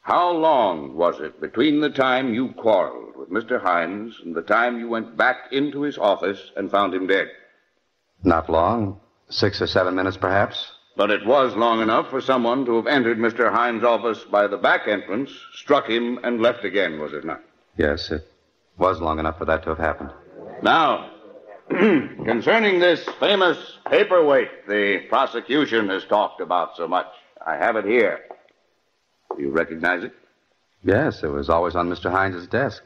How long was it between the time you quarreled with Mr. Hines and the time you went back into his office and found him dead? Not long. 6 or 7 minutes, perhaps. But it was long enough for someone to have entered Mr. Hines' office by the back entrance, struck him, and left again, was it not? Yes, it was long enough for that to have happened. Now, concerning this famous paperweight the prosecution has talked about so much, I have it here. Do you recognize it? Yes, it was always on Mr. Hines' desk.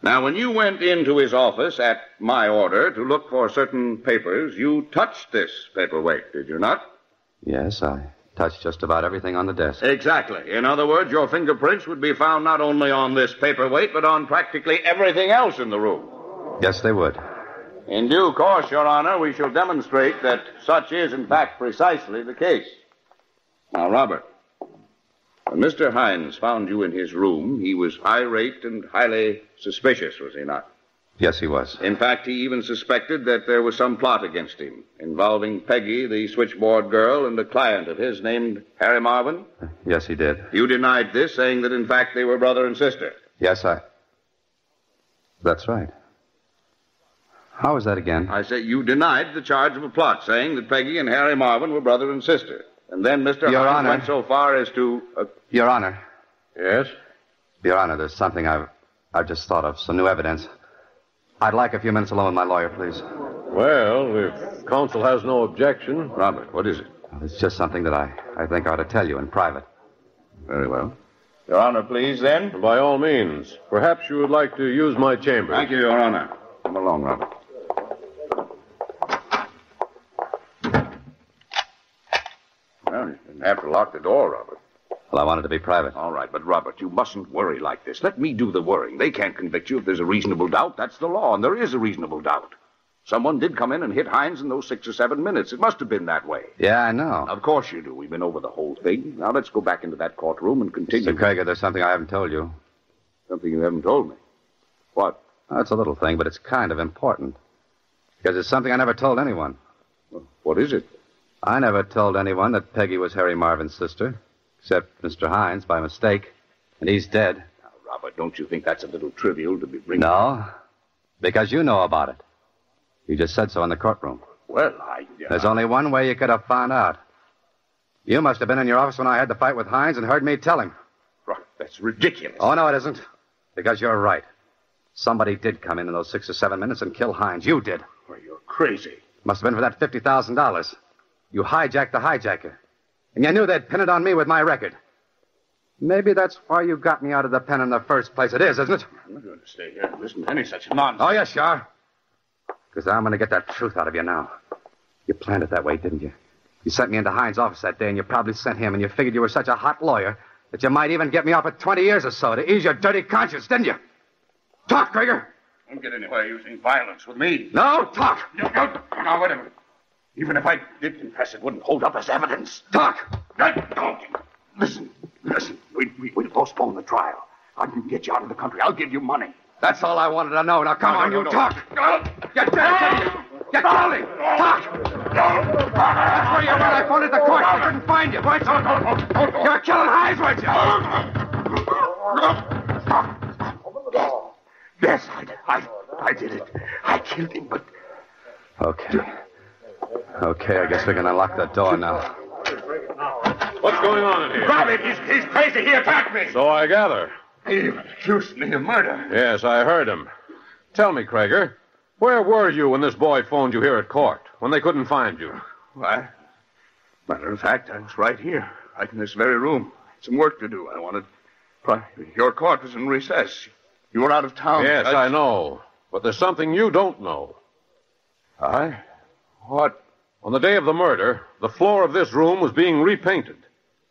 Now, when you went into his office at my order to look for certain papers, you touched this paperweight, did you not? Yes, I touched just about everything on the desk. Exactly. In other words, your fingerprints would be found not only on this paperweight, but on practically everything else in the room. Yes, they would. In due course, Your Honor, we shall demonstrate that such is, in fact, precisely the case. Now, Robert, when Mr. Hines found you in his room, he was irate and highly suspicious, was he not? Yes, he was. In fact, he even suspected that there was some plot against him, involving Peggy, the switchboard girl, and a client of his named Harry Marvin. Yes, he did. You denied this, saying that, in fact, they were brother and sister. Yes, That's right. How is that again? I say you denied the charge of a plot, saying that Peggy and Harry Marvin were brother and sister. And then Mr. Your Hines Honor. went so far as to... Your Honor. Yes? Your Honor, there's something I've just thought of, some new evidence. I'd like a few minutes alone with my lawyer, please. Well, if counsel has no objection. Robert, what is it? It's just something that I think I ought to tell you in private. Very well. Your Honor, please, then. By all means. Perhaps you would like to use my chamber. Thank you, Your Honor. Come along, Robert. Well, you didn't have to lock the door, Robert. Well, I wanted to be private. All right, but, Robert, you mustn't worry like this. Let me do the worrying. They can't convict you if there's a reasonable doubt. That's the law, and there is a reasonable doubt. Someone did come in and hit Hines in those 6 or 7 minutes. It must have been that way. Yeah, I know. Of course you do. We've been over the whole thing. Now let's go back into that courtroom and continue. Mr. Krieger, there's something I haven't told you. Something you haven't told me. What? Oh, it's a little thing, but it's kind of important. Because it's something I never told anyone. Well, what is it? I never told anyone that Peggy was Harry Marvin's sister, except Mr. Hines by mistake, and he's dead. Now, Robert, don't you think that's a little trivial to be bringing... No, because you know about it. You just said so in the courtroom. Well, There's only one way you could have found out. You must have been in your office when I had the fight with Hines and heard me tell him. Robert, that's ridiculous. Oh, no, it isn't. Because you're right. Somebody did come in those 6 or 7 minutes and kill Hines. You did. Well, you're crazy. Must have been for that $50,000. You hijacked the hijacker. And you knew they'd pin it on me with my record. Maybe that's why you got me out of the pen in the first place. It is, isn't it? I'm not going to stay here and listen to any such nonsense. Oh, yes, you are. Because I'm going to get that truth out of you now. You planned it that way, didn't you? You sent me into Hines' office that day, and you probably sent him, and you figured you were such a hot lawyer that you might even get me off at 20 years or so to ease your dirty conscience, didn't you? Talk, Krieger. Don't get anywhere using violence with me. No, talk. No, wait a minute. Even if I did confess, it wouldn't hold up as evidence. Talk. Don't. Listen. We'll postpone the trial. I can get you out of the country. I'll give you money. That's all I wanted to know. Now, come on, you talk. Get down. Get down. Talk. That's where you went. I phoned at the court. I couldn't find you. Weren't you? You were killing Hines, weren't you? Yes, I did it. I killed him, but... Okay, I guess we can unlock the door now. What's going on in here? Robert, he's crazy. He attacked me. So I gather. He accused me of murder. Yes, I heard him. Tell me, Krieger, where were you when this boy phoned you here at court, when they couldn't find you? Why, matter of fact, I was right here, right in this very room. Some work to do. I wanted... Your court was in recess. You were out of town. Yes, I know. But there's something you don't know. What? On the day of the murder, the floor of this room was being repainted.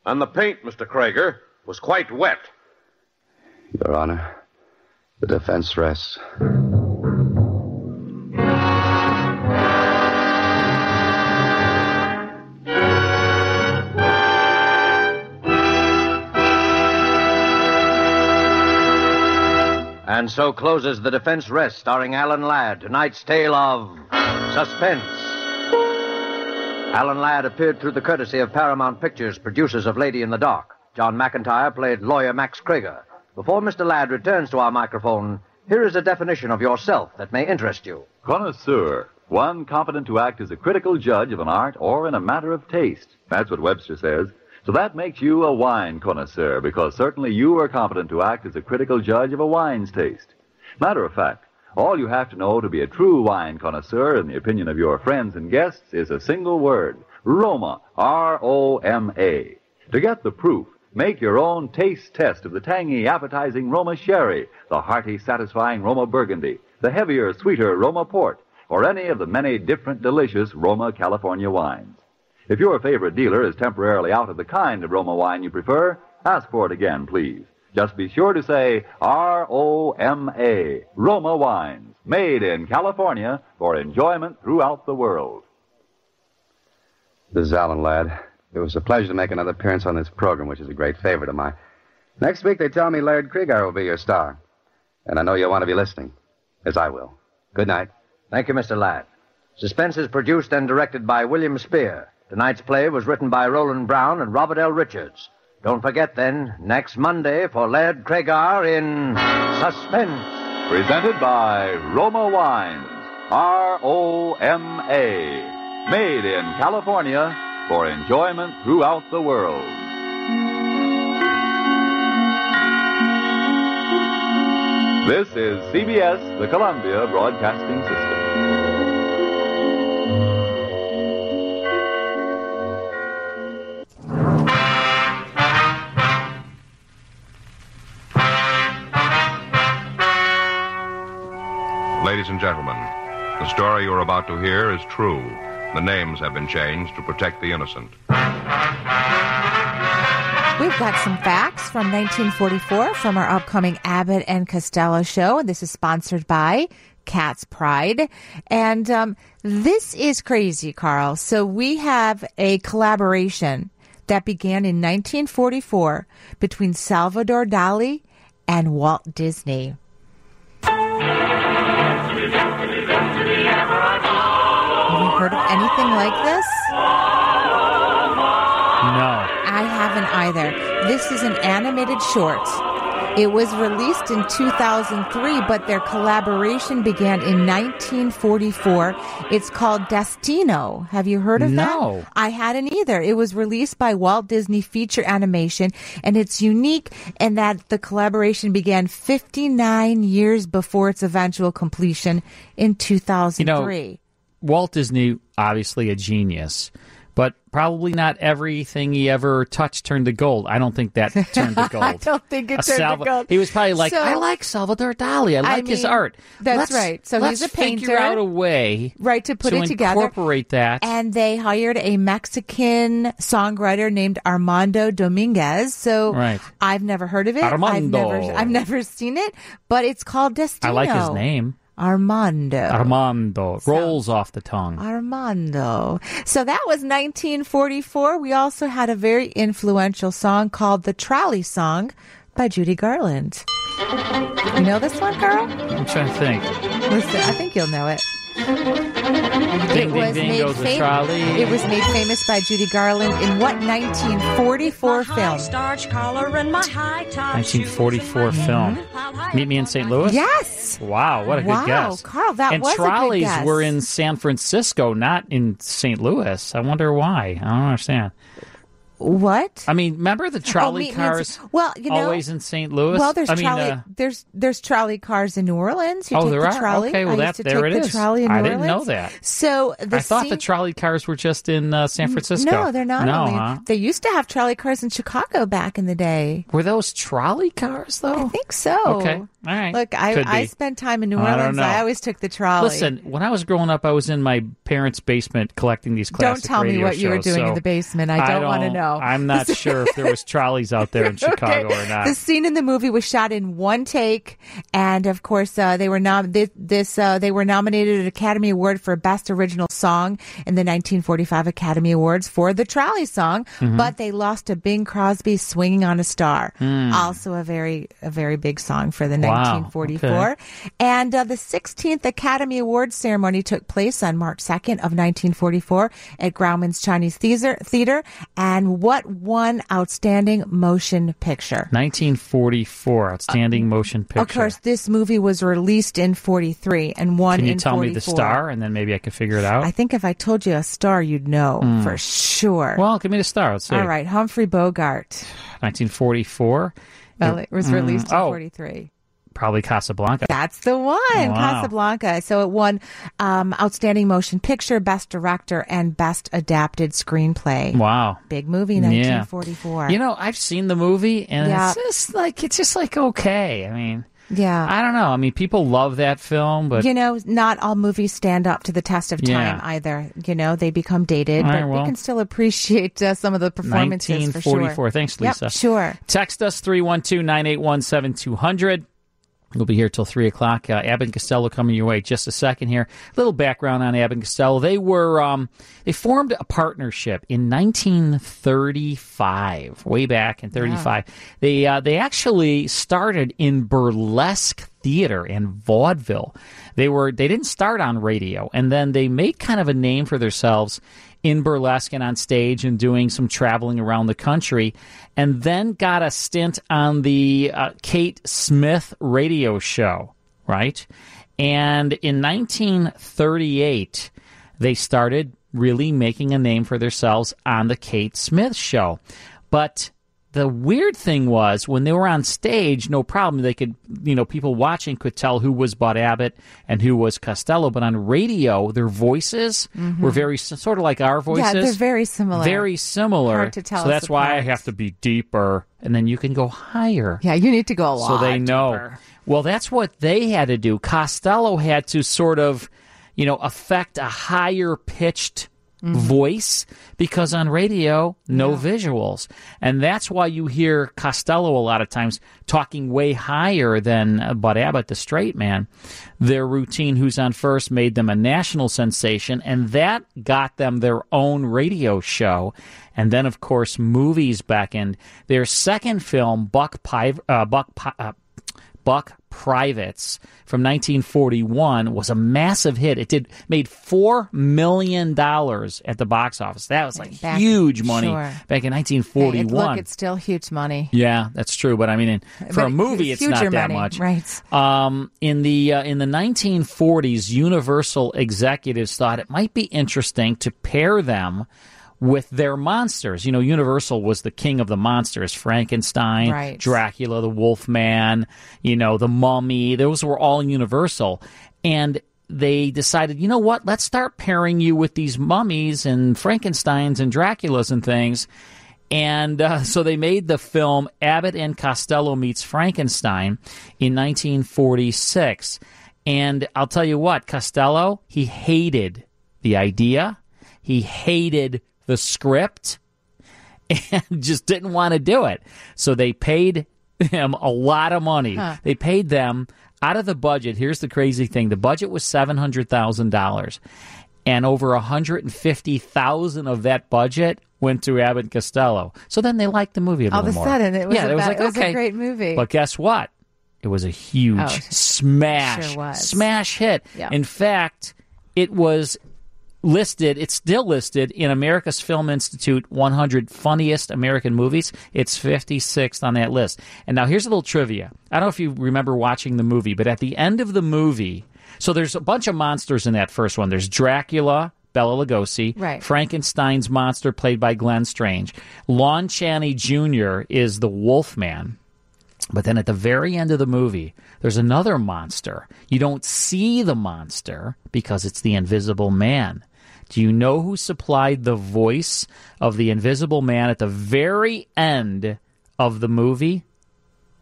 And the paint, Mr. Krieger, was quite wet. Your Honor, the defense rests. And so closes The Defense Rests, starring Alan Ladd, tonight's tale of suspense. Alan Ladd appeared through the courtesy of Paramount Pictures, producers of Lady in the Dark. John McIntyre played lawyer Max Krieger. Before Mr. Ladd returns to our microphone, here is a definition of yourself that may interest you. Connoisseur, one competent to act as a critical judge of an art or in a matter of taste. That's what Webster says. So that makes you a wine connoisseur, because certainly you are competent to act as a critical judge of a wine's taste. Matter of fact, all you have to know to be a true wine connoisseur, in the opinion of your friends and guests, is a single word: Roma, R-O-M-A. To get the proof, make your own taste test of the tangy, appetizing Roma Sherry, the hearty, satisfying Roma Burgundy, the heavier, sweeter Roma Port, or any of the many different delicious Roma California wines. If your favorite dealer is temporarily out of the kind of Roma wine you prefer, ask for it again, please. Just be sure to say R-O-M-A, Roma Wines, made in California for enjoyment throughout the world. This is Alan Ladd. It was a pleasure to make another appearance on this program, which is a great favorite of mine. Next week, they tell me Laird Krieger will be your star. And I know you'll want to be listening, as I will. Good night. Thank you, Mr. Ladd. Suspense is produced and directed by William Spear. Tonight's play was written by Roland Brown and Robert L. Richards. Don't forget, then, next Monday for Laird Krieger in Suspense. Presented by Roma Wines, R-O-M-A, made in California for enjoyment throughout the world. This is CBS, the Columbia Broadcasting System. Ladies and gentlemen, the story you're about to hear is true. The names have been changed to protect the innocent. We've got some facts from 1944 from our upcoming Abbott and Costello show. This is sponsored by Cat's Pride. And this is crazy, Carl. So we have a collaboration that began in 1944 between Salvador Dali and Walt Disney. Have you heard of anything like this? No. I haven't either. This is an animated short. It was released in 2003, but their collaboration began in 1944. It's called Destino. Have you heard of that? No. I hadn't either. It was released by Walt Disney Feature Animation, and it's unique in that the collaboration began 59 years before its eventual completion in 2003. You know, Walt Disney, obviously a genius, but probably not everything he ever touched turned to gold. I don't think that turned to gold. I don't think it turned to gold. He was probably like, I like Salvador Dali. I like his art. That's right. So he's a painter. Let's figure out a way to put it together. Incorporate that. And they hired a Mexican songwriter named Armando Dominguez. So I've never heard of it. Armando. I've never seen it, but it's called Destino. I like his name. Armando. Rolls off the tongue. Armando. So that was 1944. We also had a very influential song called The Trolley Song by Judy Garland. You know this one, Carl? I'm trying to think. Listen, I think you'll know it. Ding, ding, ding goes the trolley. It was made famous by Judy Garland in what 1944 film? 1944 film. Meet Me in St. Louis? Yes. Wow, what a good guess. Carl, that was a good guess. And trolleys were in San Francisco, not in St. Louis. I wonder why. I don't understand. What? I mean, remember the trolley cars? Well, you know, always in St. Louis. Well, there's trolley cars in New Orleans. You take there the are. Trolley. Okay, well there it is. I didn't know that. So I thought the trolley cars were just in San Francisco. No, they're not. No, They used to have trolley cars in Chicago back in the day. Were those trolley cars though? I think so. Okay, all right. Look, I spent time in New Orleans. I always took the trolley. Listen, when I was growing up, I was in my parents' basement collecting these classic radio shows. Don't tell me what you were doing in the basement. I don't want to know. I'm not sure if there was trolleys out there in Chicago or not. The scene in the movie was shot in one take, and of course they were nominated an Academy Award for Best Original Song in the 1945 Academy Awards for the trolley song, but they lost to Bing Crosby's "Swinging on a Star," also a very big song for the 1944. Okay. And the 16th Academy Awards ceremony took place on March 2nd of 1944 at Grauman's Chinese Theater, and what won Outstanding Motion Picture? 1944, Outstanding Motion Picture. Of course, this movie was released in 43 and won in 44. Can you tell me the star, and then maybe I could figure it out? I think if I told you a star, you'd know for sure. Well, give me the star. Let's see. All right, Humphrey Bogart. 1944. Well, it was released in 43. Probably Casablanca. That's the one, wow. Casablanca. So it won Outstanding Motion Picture, Best Director, and Best Adapted Screenplay. Wow. Big movie, 1944. You know, I've seen the movie, and it's just like okay. I mean, I don't know. I mean, people love that film, but you know, not all movies stand up to the test of time either. You know, they become dated, but we can still appreciate some of the performances 1944. For sure. Thanks, Lisa. Yep, sure. Text us 312-981-7200. We'll be here till 3 o'clock. Abbott and Costello coming your way. Just a second here. A little background on Abbott and Costello. They formed a partnership in 1935, way back in 35. Yeah. They actually started in burlesque theater and vaudeville. They didn't start on radio, and then they made kind of a name for themselves in burlesque and on stage and doing some traveling around the country, and then got a stint on the Kate Smith radio show, right? And in 1938, they started really making a name for themselves on the Kate Smith show. But the weird thing was, when they were on stage, no problem. They could, people watching could tell who was Bud Abbott and who was Costello. But on radio, their voices were very sort of like our voices. Yeah, they're very similar. Very similar. Hard to tell. So that's why I have to be deeper, and then you can go higher. Yeah, you need to go a lot so they know. deeper. Well, that's what they had to do. Costello had to sort of, affect a higher pitched voice, because on radio, no visuals. And that's why you hear Costello a lot of times talking way higher than Bud Abbott, the straight man. Their routine, Who's on First, made them a national sensation, and that got them their own radio show. And then, of course, movies back in their second film, Buck Privates from 1941 was a massive hit. It made $4 million at the box office. That was like huge money back in 1941. Hey, look, it's still huge money. Yeah, that's true. But I mean, for a movie, it's not that much. Right. In the 1940s, Universal executives thought it might be interesting to pair them with their monsters. Universal was the king of the monsters. Frankenstein, Dracula, the Wolfman, the Mummy. Those were all Universal. And they decided, let's start pairing you with these mummies and Frankensteins and Draculas and things. And so they made the film Abbott and Costello Meets Frankenstein in 1946. And I'll tell you what, Costello, he hated the idea. He hated the script and just didn't want to do it. So they paid him a lot of money. They paid them out of the budget. Here's the crazy thing. The budget was $700,000, and over $150,000 of that budget went to Abbott and Costello. So then they liked the movie a little more. All of a sudden, it was a great movie. But guess what? It was a huge smash. Sure was. Smash hit. Yeah. In fact, it was listed, it's still listed in America's Film Institute 100 Funniest American Movies. It's 56th on that list. And now here's a little trivia. I don't know if you remember watching the movie, but at the end of the movie, so there's a bunch of monsters in that first one. There's Dracula, Bela Lugosi, Frankenstein's monster played by Glenn Strange. Lon Chaney Jr. is the Wolfman. But then at the very end of the movie, there's another monster. You don't see the monster because it's the Invisible Man. Do you know who supplied the voice of the Invisible Man at the very end of the movie?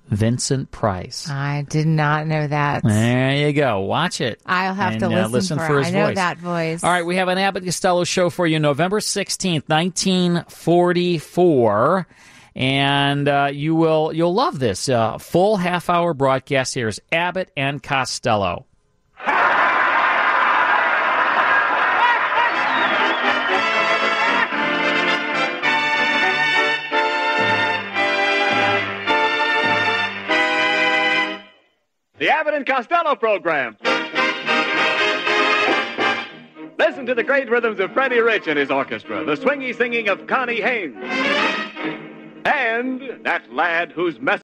Vincent Price. I did not know that. There you go. Watch it. I'll have to listen for his voice. I know that voice. All right, we have an Abbott Costello show for you November 16th, 1944. And you'll love this. Full half-hour broadcast. Here's Abbott and Costello. The Abbott and Costello program. Listen to the great rhythms of Freddie Rich and his orchestra, the swingy singing of Connie Haynes. And that lad whose message